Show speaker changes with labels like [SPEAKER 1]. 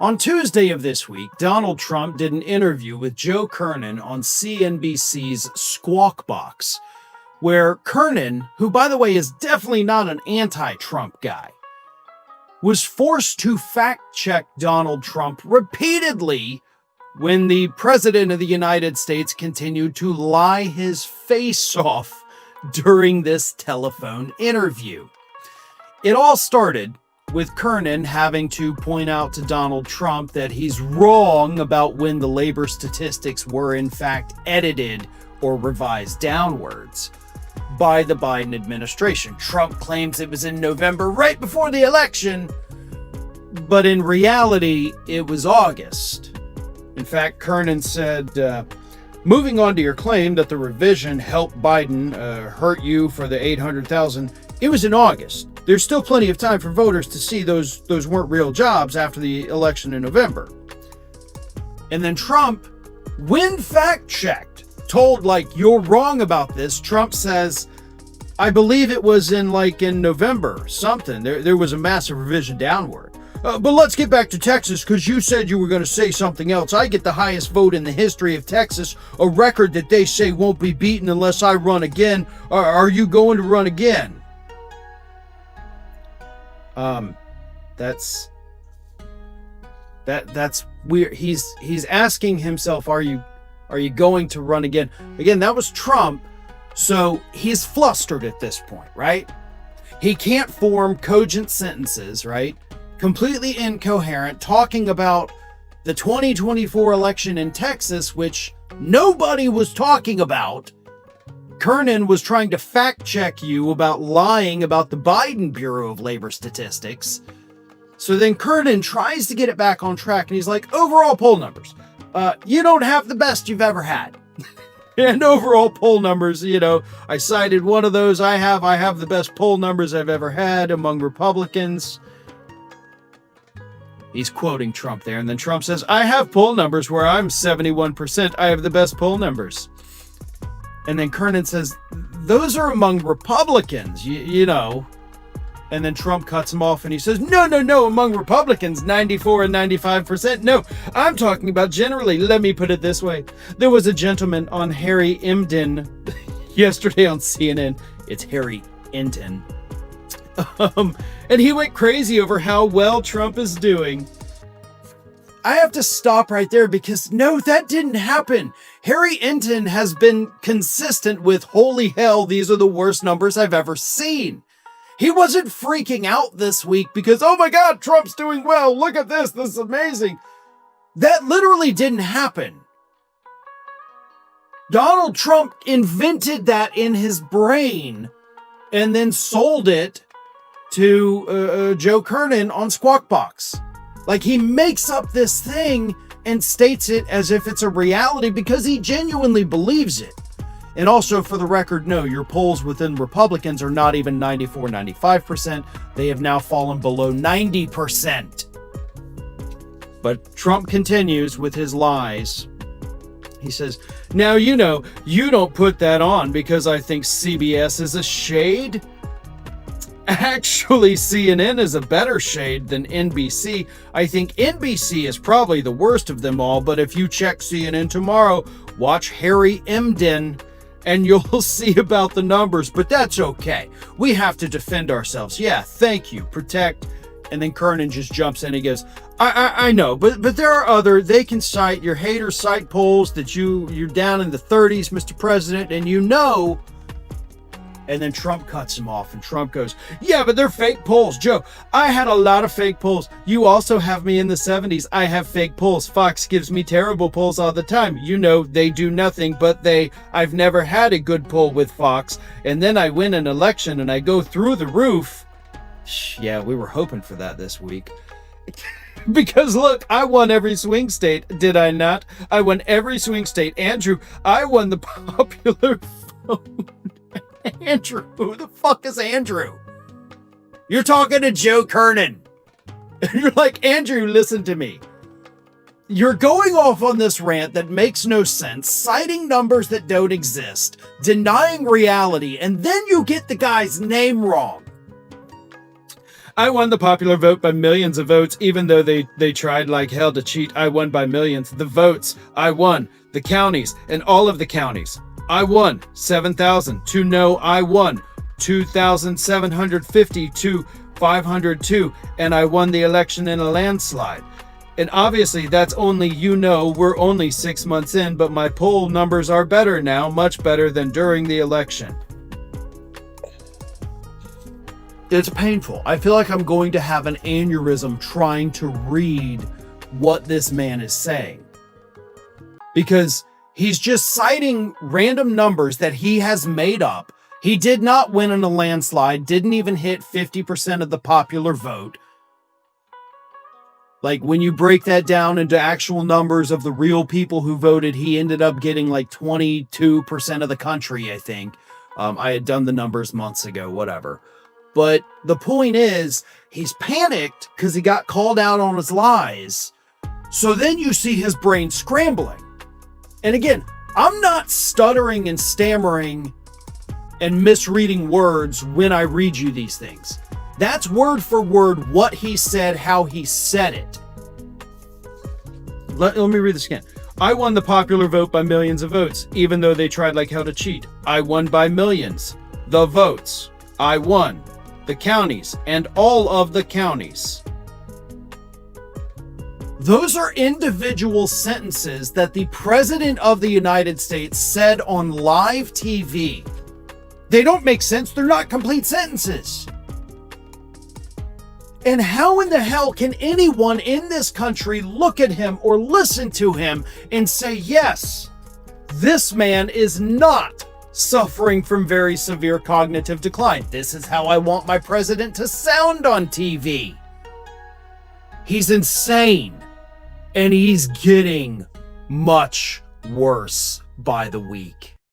[SPEAKER 1] On Tuesday of this week, Donald Trump did an interview with Joe Kernan on CNBC's Squawk Box, where Kernan, who by the way is definitely not an anti-Trump guy, was forced to fact-check Donald Trump repeatedly when the President of the United States continued to lie his face off during this telephone interview. It all started with Kernan having to point out to Donald Trump that he's wrong about when the labor statistics were in fact edited or revised downwards by the Biden administration. Trump claims it was in November, right before the election, but in reality, it was August. In fact, Kernan said, moving on to your claim that the revision helped Biden hurt you for the 800,000, it was in August. There's still plenty of time for voters to see those weren't real jobs after the election in November. And then Trump, when fact-checked, told you're wrong about this, Trump says, I believe it was in November, something. There was a massive revision downward. But let's get back to Texas, because you said you were going to say something else. I get the highest vote in the history of Texas, a record that they say won't be beaten unless I run again. Are you going to run again? That's weird. He's asking himself, are you going to run again? Again, that was Trump. So he's flustered at this point, right? He can't form cogent sentences, right? Completely incoherent, talking about the 2024 election in Texas, which nobody was talking about. Kernan was trying to fact check you about lying about the Biden Bureau of Labor Statistics. So then Kernan tries to get it back on track, and he's like, overall poll numbers. You don't have the best you've ever had. And overall poll numbers, I cited one of those. I have the best poll numbers I've ever had among Republicans. He's quoting Trump there. And then Trump says, I have poll numbers where I'm 71%. I have the best poll numbers. And then Kernan says, those are among Republicans, you know. And then Trump cuts him off and he says, no, among Republicans, 94 and 95%. No, I'm talking about generally. Let me put it this way. There was a gentleman on Harry Emden yesterday on CNN. It's Harry Enten. And he went crazy over how well Trump is doing. I have to stop right there because no, that didn't happen. Harry Enten has been consistent with holy hell, these are the worst numbers I've ever seen. He wasn't freaking out this week because, oh my God, Trump's doing well. Look at this. This is amazing. That literally didn't happen. Donald Trump invented that in his brain and then sold it to Joe Kernan on Squawk Box. He makes up this thing and states it as if it's a reality because he genuinely believes it. And also, for the record, no, your polls within Republicans are not even 94, 95%. They have now fallen below 90%. But Trump continues with his lies. He says, now, you don't put that on because I think CBS is a shade. Actually, CNN is a better shade than NBC. I think NBC is probably the worst of them all, but if you check CNN tomorrow, watch Harry Emden, and you'll see about the numbers, but that's okay. We have to defend ourselves. Yeah, thank you, protect. And then Kernan just jumps in and he goes, I know, but there are they can cite, your haters cite polls that you're down in the 30s, Mr. President, and And then Trump cuts him off and Trump goes, yeah, but they're fake polls. Joe, I had a lot of fake polls. You also have me in the 70s. I have fake polls. Fox gives me terrible polls all the time. They do nothing, but I've never had a good poll with Fox. And then I win an election and I go through the roof. Yeah, we were hoping for that this week. Because look, I won every swing state, did I not? I won every swing state. Andrew, I won the popular vote. Andrew, who the fuck is Andrew? You're talking to Joe Kernan. You're like, Andrew, listen to me. You're going off on this rant that makes no sense, citing numbers that don't exist, denying reality, and then you get the guy's name wrong. I won the popular vote by millions of votes, even though they tried like hell to cheat. I won by millions. The votes, I won. The counties and all of the counties. I won 7,000 to no. I won 2,750 to 502, and I won the election in a landslide. And obviously that's only, we're only 6 months in, but my poll numbers are better now, much better than during the election. It's painful. I feel like I'm going to have an aneurysm trying to read what this man is saying. Because he's just citing random numbers that he has made up. He did not win in a landslide, didn't even hit 50% of the popular vote. Like, when you break that down into actual numbers of the real people who voted, he ended up getting like 22% of the country, I think. I had done the numbers months ago, whatever. But the point is, he's panicked because he got called out on his lies. So then you see his brain scrambling. And again, I'm not stuttering and stammering and misreading words when I read you these things. That's word for word what he said, how he said it. Let me read this again. I won the popular vote by millions of votes, even though they tried like hell to cheat. I won by millions. The votes. I won. The counties and all of the counties. Those are individual sentences that the President of the United States said on live TV. They don't make sense. They're not complete sentences. And how in the hell can anyone in this country look at him or listen to him and say, yes, this man is not suffering from very severe cognitive decline. This is how I want my president to sound on TV. He's insane. And he's getting much worse by the week.